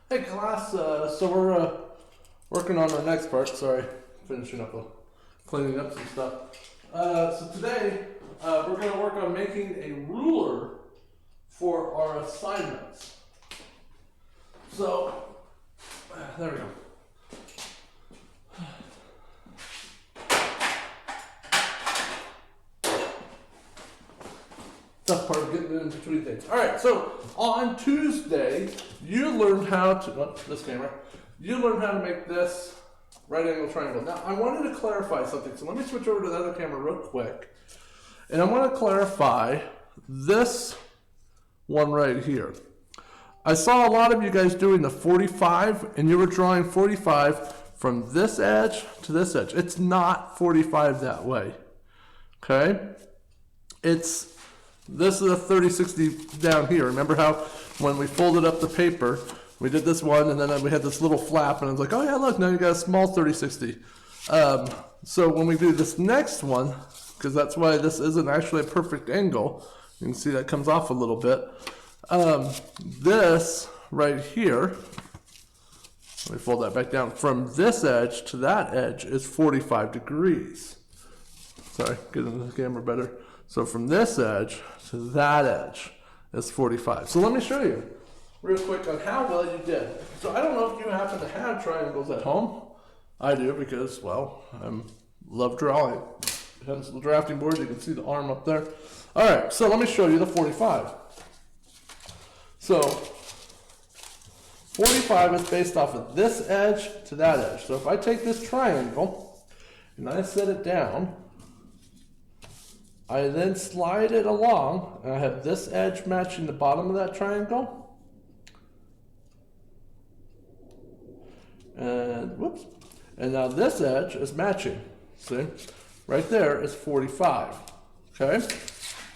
Hey class, so we're working on our next part. Sorry, finishing up, cleaning up some stuff. So today we're going to work on making a ruler for our assignments. So there we go. Tough part of getting in between things. All right, so on Tuesday, you learned how to, this camera, you learned how to make this right angle triangle. Now, I wanted to clarify something, so let me switch over to the other camera real quick. And I want to clarify this one right here. I saw a lot of you guys doing the 45, and you were drawing 45 from this edge to this edge. It's not 45 that way, okay? This is a 30-60 down here. Remember how when we folded up the paper, we did this one and then we had this little flap and I was like, oh yeah, look, now you got a small 30-60. So when we do this next one, because that's why this isn't actually a perfect angle, you can see that comes off a little bit. This right here, let me fold that back down, from this edge to that edge is 45 degrees. Sorry, get into the camera better. So from this edge to that edge is 45. So let me show you real quick on how well you did. So I don't know if you happen to have triangles at home. I do because, well, I love drawing. Hence the drafting board, you can see the arm up there. All right, so let me show you the 45. So 45 is based off of this edge to that edge. So if I take this triangle and I set it down, I then slide it along, and I have this edge matching the bottom of that triangle. And whoops. And now this edge is matching. See? Right there is 45. Okay?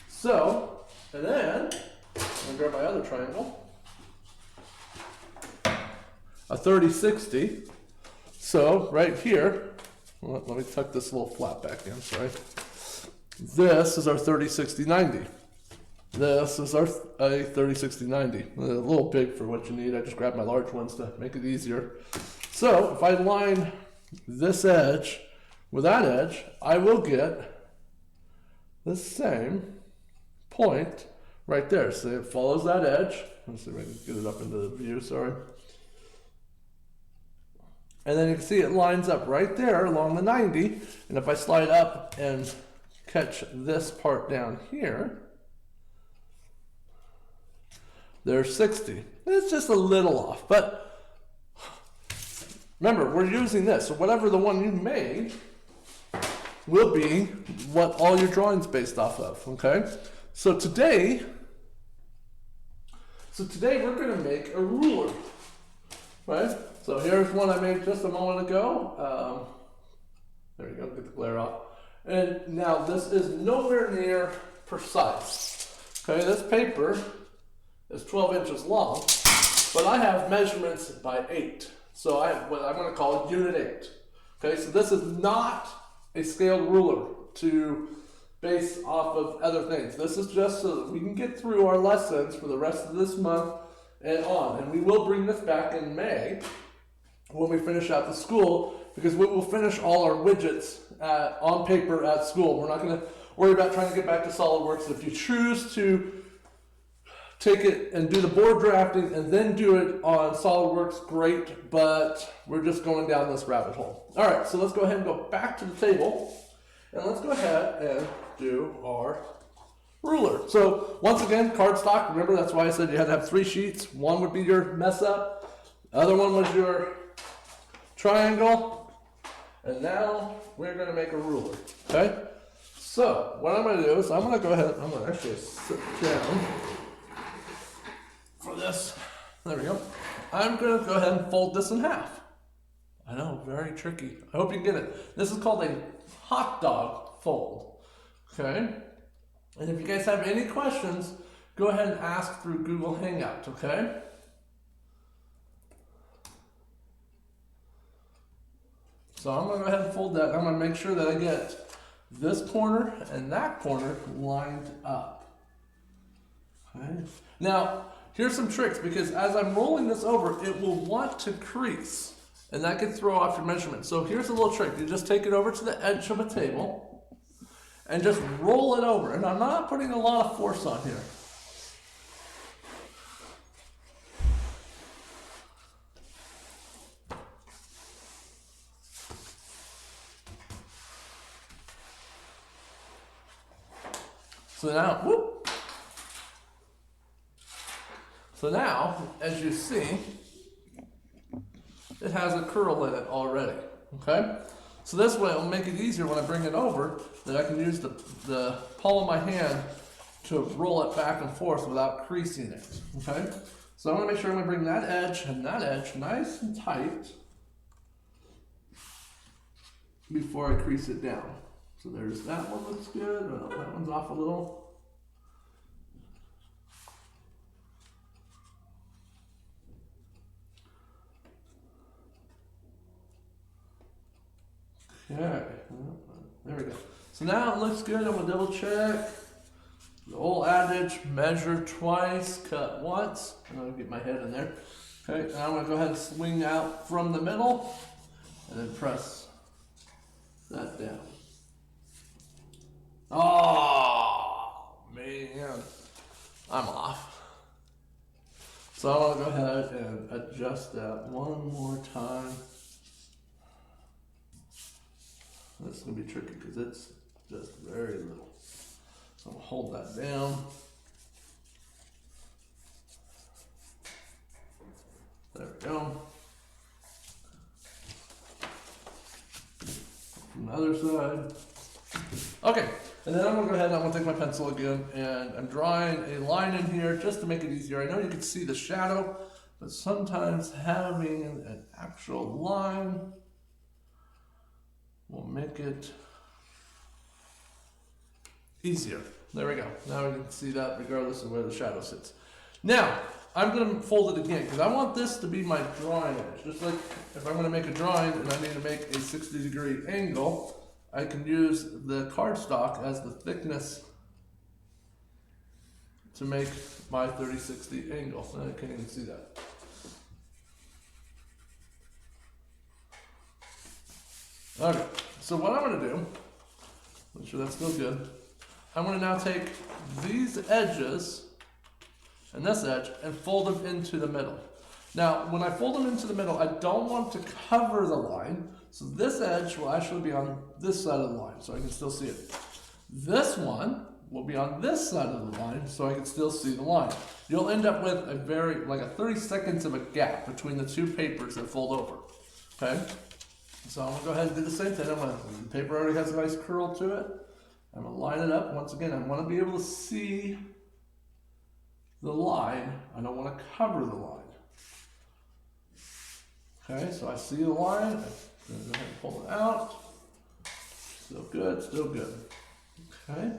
So, and then, I'm going to grab my other triangle. A 30-60. So, right here, let me tuck this little flap back in, sorry. This is our 30-60-90. This is our 30-60-90. A little big for what you need. I just grabbed my large ones to make it easier. So if I line this edge with that edge, I will get the same point right there. So it follows that edge. Let's see if I can get it up into the view, sorry. And then you can see it lines up right there along the 90. And if I slide up and catch this part down here, there's 60. It's just a little off, but remember, we're using this, so whatever the one you made will be what all your drawing's based off of, okay? So today we're gonna make a ruler, right? So here's one I made just a moment ago. There you go, get the glare off. And now this is nowhere near precise. Okay, this paper is 12 inches long, but I have measurements by 8. So I have what I'm going to call unit 8. Okay, so this is not a scaled ruler to base off of other things. This is just so that we can get through our lessons for the rest of this month and on. And we will bring this back in May when we finish out the school, because we will finish all our widgets on paper at school. We're not going to worry about trying to get back to SolidWorks. If you choose to take it and do the board drafting and then do it on SolidWorks, great, but we're just going down this rabbit hole. All right, so let's go ahead and go back to the table, and let's go ahead and do our ruler. So once again, cardstock. Remember, that's why I said you had to have 3 sheets. One would be your mess up. The other one was your triangle. And now we're going to make a ruler, okay? So what I'm going to do is I'm going to go ahead, I'm going to actually sit down for this. There we go. I'm going to go ahead and fold this in half. I know, very tricky. I hope you get it. This is called a hot dog fold, okay? And if you guys have any questions, go ahead and ask through Google Hangout, okay? So I'm going to go ahead and fold that. I'm going to make sure that I get this corner and that corner lined up. Okay. Now, here's some tricks, because as I'm rolling this over, it will want to crease, and that can throw off your measurement. So here's a little trick. You just take it over to the edge of a table and just roll it over. And I'm not putting a lot of force on here. So now, whoop. So now, as you see, it has a curl in it already, okay? So this way it'll make it easier when I bring it over, that I can use the palm of my hand to roll it back and forth without creasing it, okay? So I'm gonna make sure I'm gonna bring that edge and that edge nice and tight before I crease it down. So there's that one, looks good. Oh, that one's off a little. Okay, there we go. So now it looks good. I'm gonna double check. The old adage, measure twice, cut once. I'm gonna get my head in there. Okay, and I'm gonna go ahead and swing out from the middle and then press that down. Oh, man, I'm off. So I'm gonna go ahead and adjust that one more time. This is gonna be tricky because it's just very little. So I'm gonna hold that down. There we go. From the other side. Okay, and then I'm gonna go ahead and I'm gonna take my pencil again and I'm drawing a line in here just to make it easier. I know you can see the shadow, but sometimes having an actual line will make it easier. There we go. Now we can see that regardless of where the shadow sits. Now, I'm going to fold it again because I want this to be my drawing edge. Just like if I'm going to make a drawing and I need to make a 60-degree angle, I can use the cardstock as the thickness to make my 30-60 angle. I can't even see that. Okay, so what I'm going to do, make sure that's still good, I'm going to now take these edges and this edge and fold them into the middle. Now, when I fold them into the middle, I don't want to cover the line, so this edge will actually be on this side of the line, so I can still see it. This one will be on this side of the line, so I can still see the line. You'll end up with a like a 30 seconds of a gap between the two papers that fold over, okay? So I'm gonna go ahead and do the same thing. The paper already has a nice curl to it. I'm gonna line it up. Once again, I wanna be able to see the line. I don't wanna cover the line. Okay, so I see the line. I'm gonna go ahead and pull it out. Still good, still good. Okay.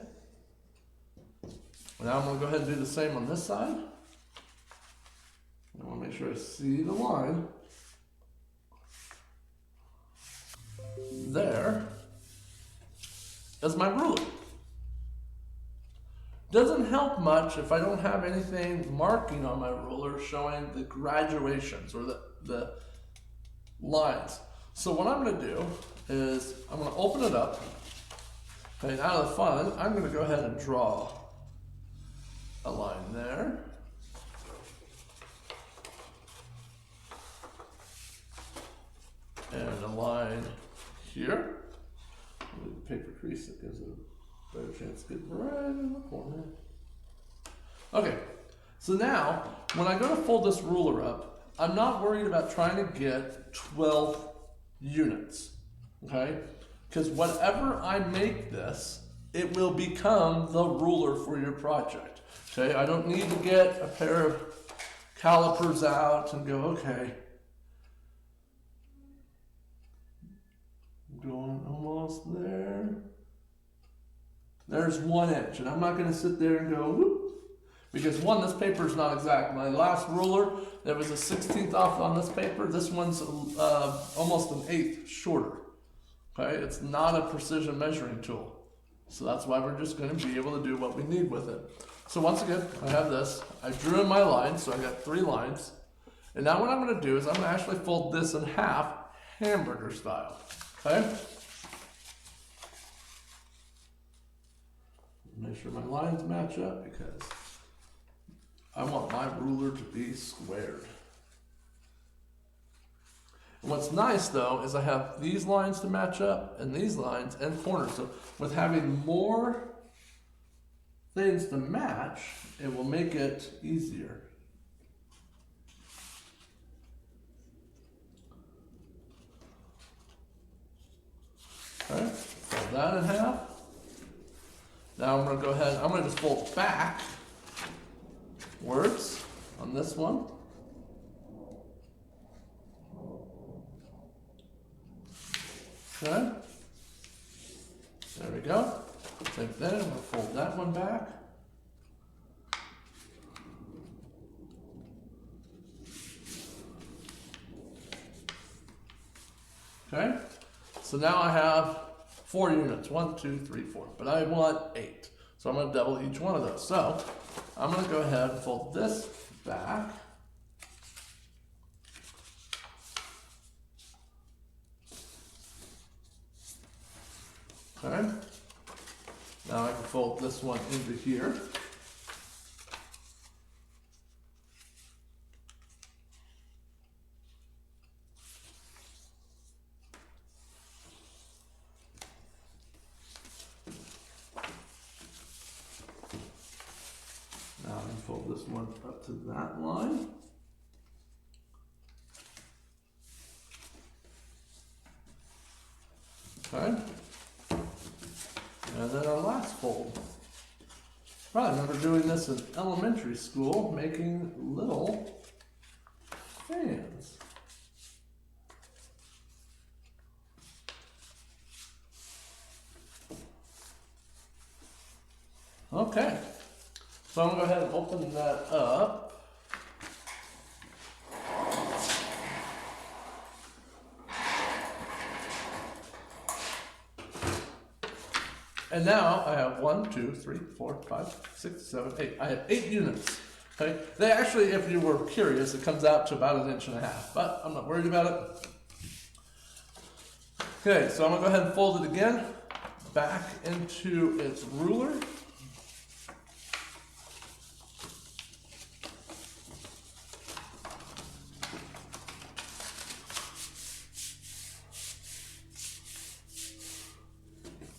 Now I'm gonna go ahead and do the same on this side. I wanna make sure I see the line. There is my ruler. Doesn't help much if I don't have anything marking on my ruler showing the graduations or the lines. So what I'm going to do is I'm going to open it up, and out of the fun, I'm going to go ahead and draw a line there. And a line here. With the paper crease, that gives it a better chance to get right in the corner. Okay, so now when I go to fold this ruler up, I'm not worried about trying to get 12 units, okay? Because whatever I make this, it will become the ruler for your project, okay? I don't need to get a pair of calipers out and go, okay, going almost there. There's 1 inch, and I'm not going to sit there and go whoop, because one, this paper is not exact. My last ruler, there was a 16th off on this paper. This one's almost an 1/8 shorter. Okay, it's not a precision measuring tool, so that's why we're just going to be able to do what we need with it. So once again, I have this. I drew in my lines, so I got 3 lines. And now what I'm going to do is I'm going to actually fold this in half, hamburger style. Okay? Make sure my lines match up because I want my ruler to be squared. And what's nice though is I have these lines to match up and these lines and corners. So with having more things to match, it will make it easier. Okay, fold that in half. Now I'm going to go ahead, I'm going to just fold back words on this one. Okay, there we go. Same thing, I'm going to fold that one back. Okay, so now I have 4 units, 1, 2, 3, 4, but I want 8. So I'm going to double each one of those. So I'm going to go ahead and fold this back. Okay, now I can fold this one into here. Now I can fold this one up to that line. Okay. And then our last fold. I remember doing this in elementary school, making little fans. Okay, so I'm going to go ahead and open that up. And now I have 1, 2, 3, 4, 5, 6, 7, 8. I have 8 units. Okay, they actually, if you were curious, it comes out to about 1.5 inches, but I'm not worried about it. Okay, so I'm gonna go ahead and fold it again back into its ruler.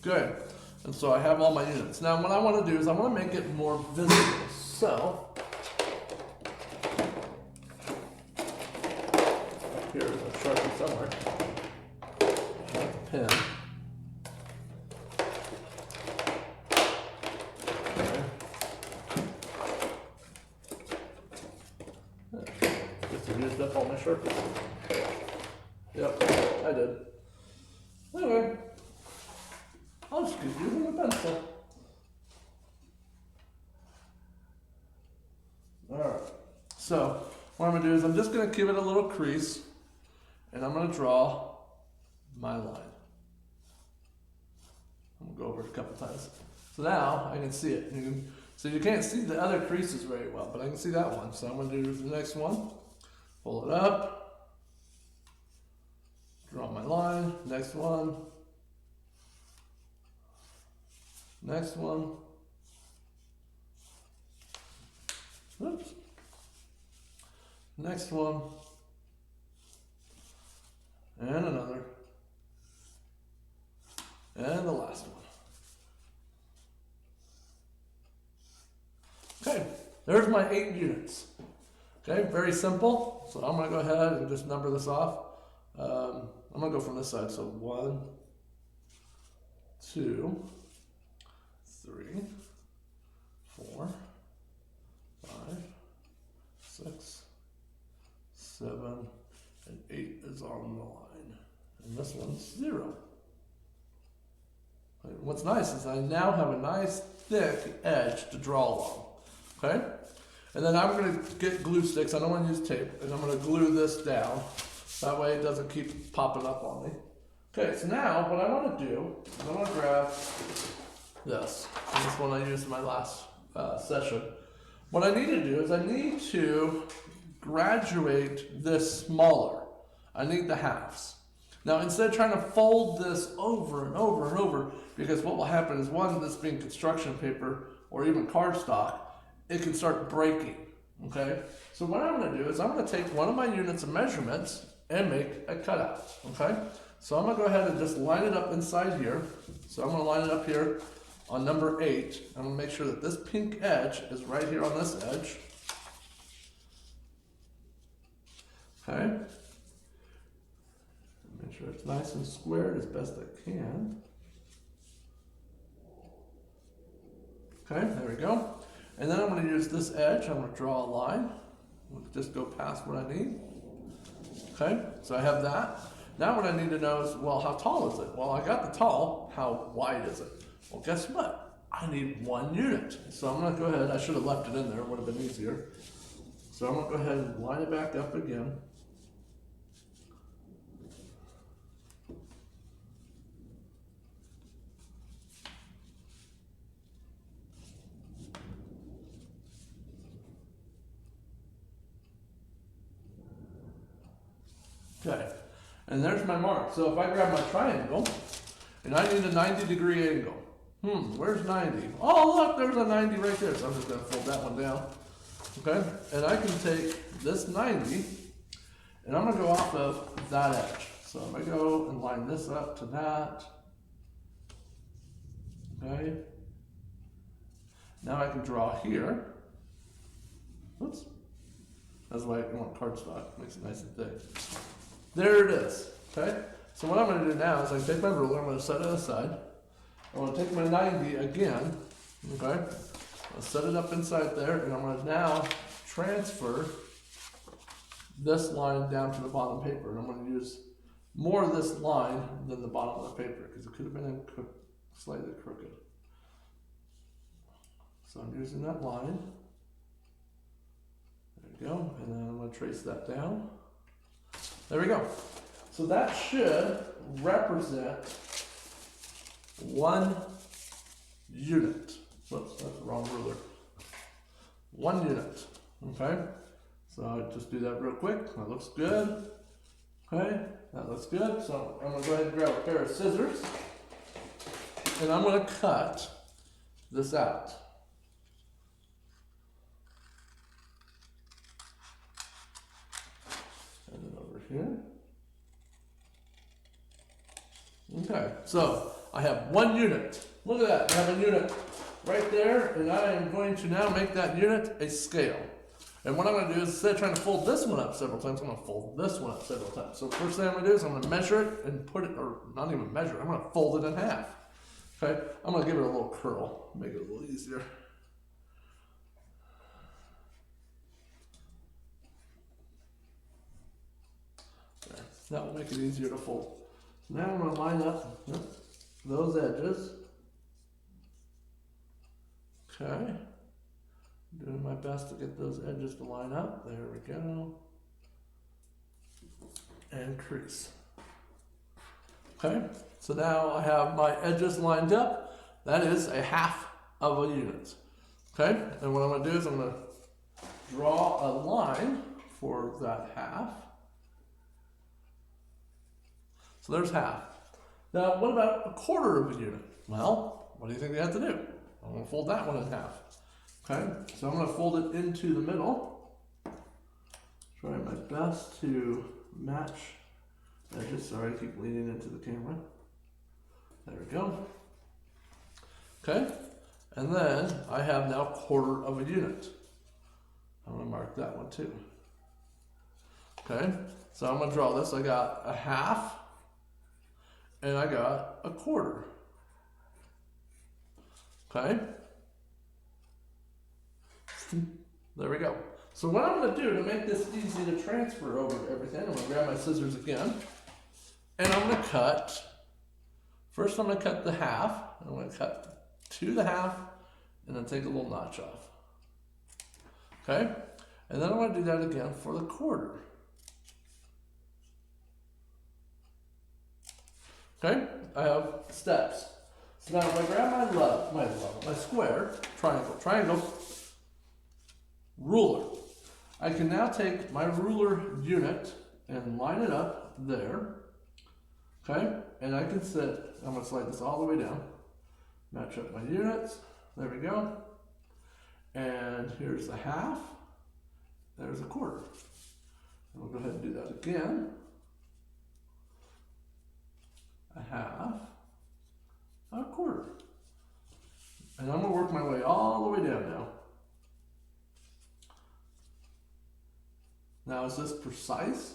Good. And so I have all my units. Now what I want to do is I want to make it more visible. So, here's a Sharpie somewhere. Pen. Okay. Just used up all my Sharpies. Yep, I did. Anyway. I'll just keep using a pencil. Alright, so what I'm going to do is I'm just going to give it a little crease and I'm going to draw my line. I'm going to go over it a couple times. So now I can see it. So you can't see the other creases very well, but I can see that one. So I'm going to do the next one. Pull it up. Draw my line. Next one. Next one. Oops. Next one. And another. And the last one. Okay, there's my 8 units. Okay, very simple. So I'm going to go ahead and just number this off. I'm going to go from this side. So 1, 2, 3, 4, 5, 6, 7, and 8 is on the line. And this one's 0. And what's nice is I now have a nice thick edge to draw along. Okay? And then I'm going to get glue sticks. I don't want to use tape. And I'm going to glue this down. That way it doesn't keep popping up on me. Okay, so now what I want to do is I want to grab this. And this one I used in my last session. What I need to do is I need to graduate this smaller. I need the halves. Now, instead of trying to fold this over and over and over, because what will happen is, one, this being construction paper or even cardstock, it can start breaking, okay? So what I'm gonna do is I'm gonna take one of my units of measurements and make a cutout, okay? So I'm gonna go ahead and just line it up inside here. So I'm gonna line it up here on number 8. I'm gonna make sure that this pink edge is right here on this edge. Okay. Make sure it's nice and squared as best I can. Okay, there we go. And then I'm going to use this edge. I'm going to draw a line. We'll just go past what I need. Okay, so I have that. Now what I need to know is, well, how tall is it? Well, I got the tall. How wide is it? Well, guess what? I need 1 unit. So I'm going to go ahead. I should have left it in there. It would have been easier. So I'm going to go ahead and line it back up again. Okay, and there's my mark. So if I grab my triangle, and I need a 90-degree angle. Where's 90? Oh, look, there's a 90 right there. So I'm just gonna fold that one down. Okay, and I can take this 90, and I'm gonna go off of that edge. So I'm gonna go and line this up to that. Okay. Now I can draw here. Oops. That's why I want cardstock. Makes it nice and thick. There it is, okay? So what I'm gonna do now is I take my ruler, I'm gonna set it aside. I'm gonna take my 90 again, okay? I'll set it up inside there, and I'm gonna now transfer this line down to the bottom paper. And I'm gonna use more of this line than the bottom of the paper, because it could have been slightly crooked. So I'm using that line. There we go, and then I'm gonna trace that down. There we go. So that should represent 1 unit. Whoops, that's the wrong ruler. 1 unit, okay? So I'll just do that real quick. That looks good. Okay, that looks good. So I'm gonna go ahead and grab a pair of scissors, and I'm gonna cut this out. Here. Okay, so I have 1 unit. Look at that, I have a unit right there, and I am going to now make that unit a scale. And what I'm going to do is, instead of trying to fold this one up several times, I'm going to fold this one up several times. So first thing I'm going to do is I'm going to measure it and put it, or not even measure it, I'm going to fold it in half. Okay, I'm going to give it a little curl, make it a little easier. That will make it easier to fold. So now I'm going to line up those edges. Okay. Doing my best to get those edges to line up. There we go. And crease. Okay. So now I have my edges lined up. That is a half of a unit. Okay. And what I'm going to do is I'm going to draw a line for that half. So there's half. Now, what about a quarter of a unit? Well, what do you think they have to do? I'm going to fold that one in half. Okay, so I'm going to fold it into the middle. Try my best to match edges. Sorry, I keep leaning into the camera. There we go. Okay, and then I have now a quarter of a unit. I'm going to mark that one too. Okay, so I'm going to draw this. I got a half. And I got a quarter. Okay. There we go. So what I'm going to do to make this easy to transfer over everything, I'm going to grab my scissors again, and I'm going to cut. First, I'm going to cut the half. I'm going to cut to the half, and then take a little notch off. Okay. And then I'm going to do that again for the quarter. Okay, I have steps. So now if I grab my square, triangle, ruler. I can now take my ruler unit and line it up there. Okay, and I can set, I'm going to slide this all the way down, match up my units, there we go. And here's a half, there's a quarter. And we'll go ahead and do that again. A half, a quarter. And I'm going to work my way all the way down now. Now, is this precise?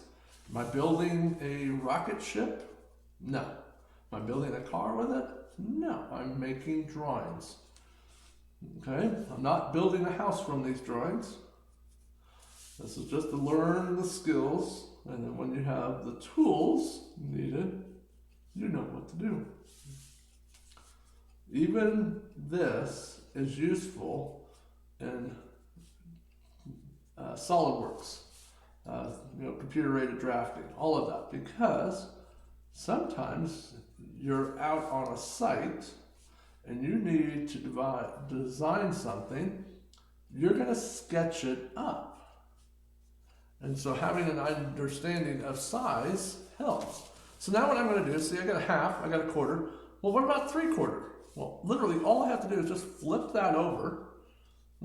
Am I building a rocket ship? No. Am I building a car with it? No. I'm making drawings. Okay? I'm not building a house from these drawings. This is just to learn the skills, and then when you have the tools needed, you know what to do. Even this is useful in SolidWorks. Computer-aided drafting, all of that, because sometimes you're out on a site and you need to design something, you're going to sketch it up. And so having an understanding of size helps. So now what I'm going to do is, see, I got a half, I got a quarter. Well, what about 3/4? Well, literally all I have to do is just flip that over,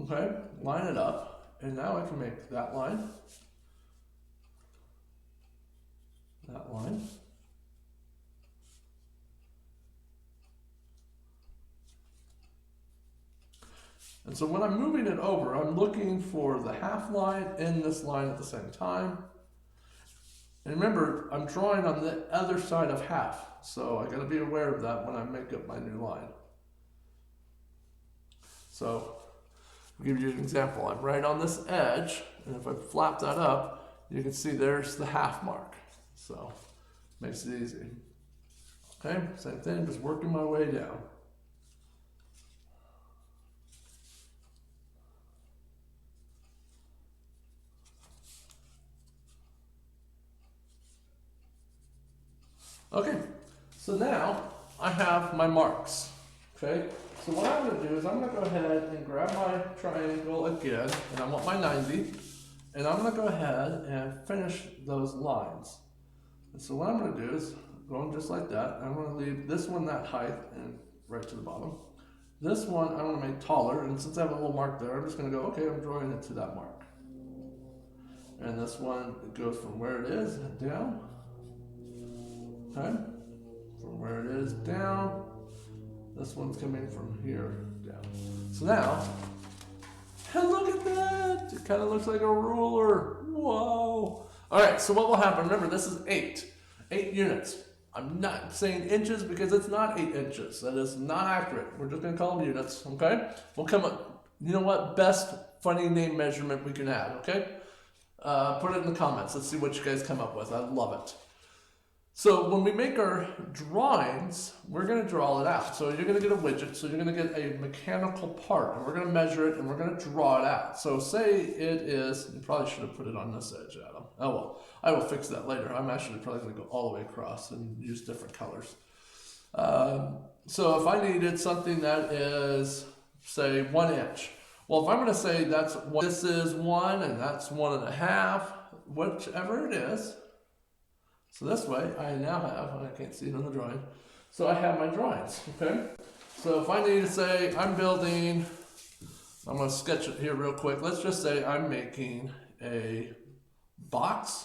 okay, line it up, and now I can make that line. That line. And so when I'm moving it over, I'm looking for the half line and this line at the same time. And remember, I'm drawing on the other side of half, so I got to be aware of that when I make up my new line. So I'll give you an example. I'm right on this edge, and if I flap that up, you can see there's the half mark. So, makes it easy. Okay, same thing, just working my way down. Okay, so now I have my marks. Okay, so what I'm going to do is I'm going to go ahead and grab my triangle again, and I want my 90, and I'm going to go ahead and finish those lines. And so what I'm going to do is, going just like that, I'm going to leave this one that height and right to the bottom. This one I'm going to make taller, and since I have a little mark there, I'm just going to go, okay, I'm drawing it to that mark. And this one, it goes from where it is down. Okay, from where it is down. This one's coming from here down. So now, and look at that! It kind of looks like a ruler. Whoa! All right, so what will happen? Remember, this is 8 units. I'm not saying inches because it's not 8 inches. That is not accurate. We're just going to call them units, okay? We'll come up, you know what? Best funny name measurement we can add, okay? Put it in the comments. Let's see what you guys come up with. I love it. So when we make our drawings, we're going to draw it out. So you're going to get a widget. So you're going to get a mechanical part, and we're going to measure it, and we're going to draw it out. So say it is, you probably should have put it on this edge, Adam. Oh well, I will fix that later. I'm actually probably going to go all the way across and use different colors. So if I needed something that is, say, 1 inch. Well, if I'm going to say this is 1 and that's 1.5, whichever it is. So this way, I now have, I can't see it on the drawing, so I have my drawings, okay? So if I need to say, I'm going to sketch it here real quick. Let's just say I'm making a box.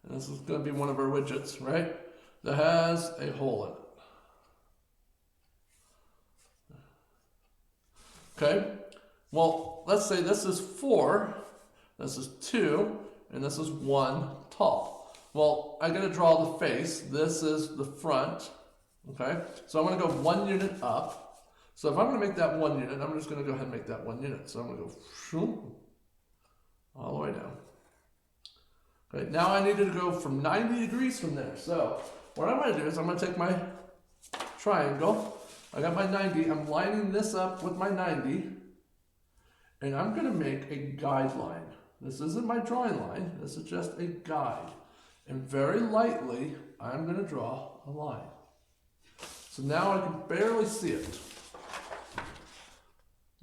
And this is going to be one of our widgets, right? That has a hole in it. Okay? Well, let's say this is 4, this is 2, and this is 1 tall. Well, I got to draw the face. This is the front. Okay? So I'm going to go 1 unit up. So if I'm going to make that 1 unit, I'm just going to go ahead and make that 1 unit. So I'm going to go all the way down. Okay, now I needed to go from 90 degrees from there. So what I'm going to do is I'm going to take my triangle. I got my 90. I'm lining this up with my 90. And I'm going to make a guideline. This isn't my drawing line. This is just a guide. And very lightly, I'm going to draw a line. So now I can barely see it.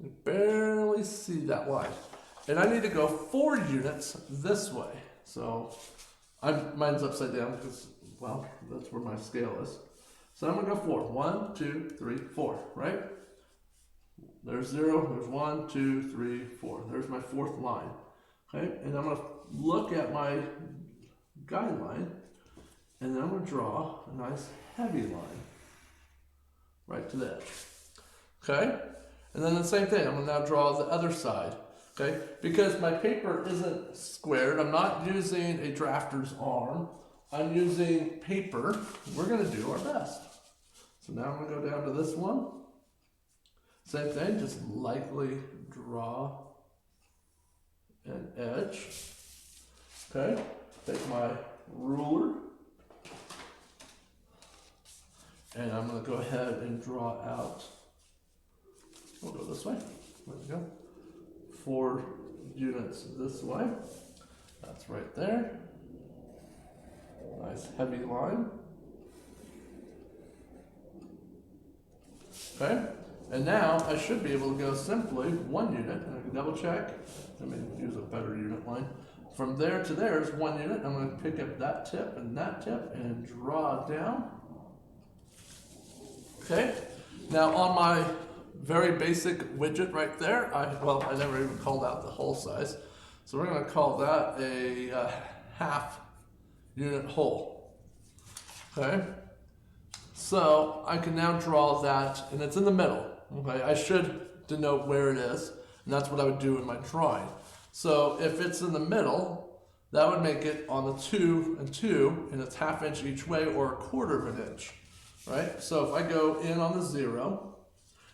You barely see that line. And I need to go 4 units this way. So mine's upside down because, well, that's where my scale is. So I'm going to go 4. 1, 2, 3, 4, right? There's 0, there's 1, 2, 3, 4. There's my 4th line. Okay, and I'm going to look at my guideline, and then I'm going to draw a nice heavy line right to the edge. Okay, and then the same thing, I'm going to now draw the other side. Okay, because my paper isn't squared, I'm not using a drafter's arm, I'm using paper. We're going to do our best. So now I'm going to go down to this one. Same thing, just lightly draw an edge. Okay, take my ruler, and I'm going to go ahead and draw out, we'll go this way, there we go, 4 units this way, that's right there, nice heavy line. Okay, and now I should be able to go simply 1 unit, and I can double check, let me use a better unit line. From there to there is 1 unit. I'm going to pick up that tip and draw down. Okay. Now on my very basic widget right there, I never even called out the hole size. So we're going to call that a half unit hole. Okay. So I can now draw that, and it's in the middle. Okay. I should denote where it is, and that's what I would do in my drawing. So if it's in the middle, that would make it on the 2 and 2, and it's 1/2 inch each way or 1/4 of an inch, right? So if I go in on the 0,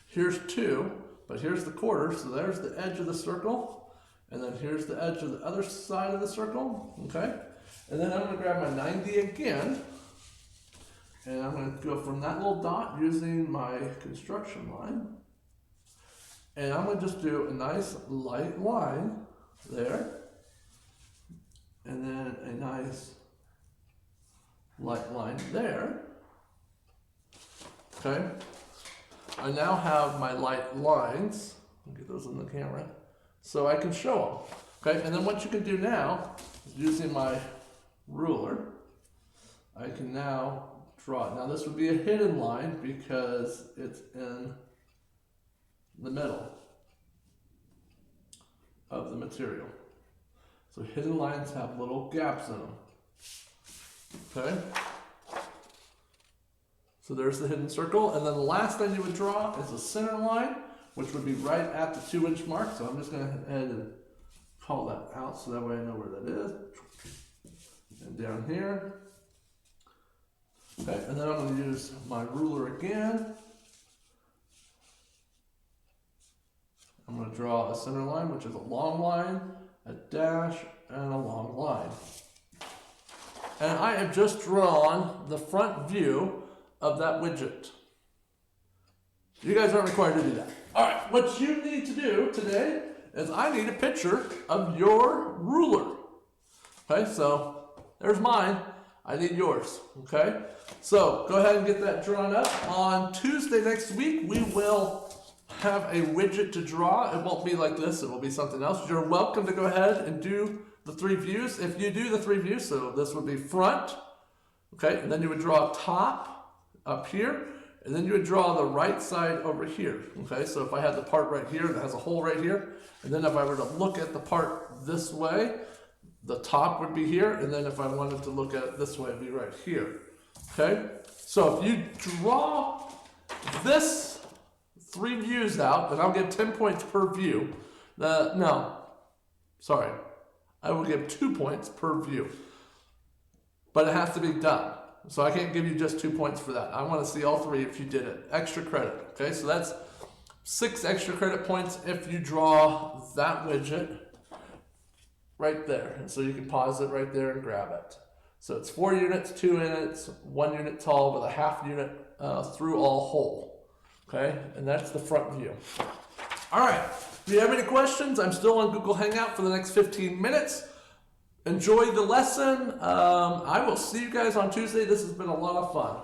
here's 2, but here's the 1/4, so there's the edge of the circle, and then here's the edge of the other side of the circle, okay? And then I'm going to grab my 90 again, and I'm going to go from that little dot using my construction line, and I'm going to just do a nice light line there, and then a nice light line there. Okay, I now have my light lines. I'll get those in the camera so I can show them. Okay, and then what you can do now is using my ruler, I can now draw it. Now this would be a hidden line because it's in the middle of the material. So hidden lines have little gaps in them. Okay? So there's the hidden circle, and then the last thing you would draw is a center line, which would be right at the 2-inch mark. So I'm just going to go ahead and call that out so that way I know where that is. And down here. Okay, and then I'm going to use my ruler again. I'm going to draw a center line, which is a long line, a dash, and a long line. And I have just drawn the front view of that widget. You guys aren't required to do that. All right, what you need to do today is I need a picture of your ruler. Okay, so there's mine. I need yours, okay? So go ahead and get that drawn up. On Tuesday next week, we will have a widget to draw. It won't be like this, it will be something else. You're welcome to go ahead and do the 3 views. If you do the 3 views, so this would be front, okay, and then you would draw top up here, and then you would draw the right side over here, okay? So if I had the part right here that has a hole right here, and then if I were to look at the part this way, the top would be here, and then if I wanted to look at it this way, it'd be right here, okay? So if you draw this 3 views out, then I'll give 10 points per view. No, sorry. I will give 2 points per view. But it has to be done. So I can't give you just 2 points for that. I want to see all 3 if you did it. Extra credit, okay? So that's 6 extra credit points if you draw that widget right there. And so you can pause it right there and grab it. So it's 4 units, 2 units, 1 unit tall with a 1/2 unit through all hole. Okay, and that's the front view. All right, if you have any questions, I'm still on Google Hangout for the next 15 minutes. enjoy the lesson. I will see you guys on Tuesday. This has been a lot of fun.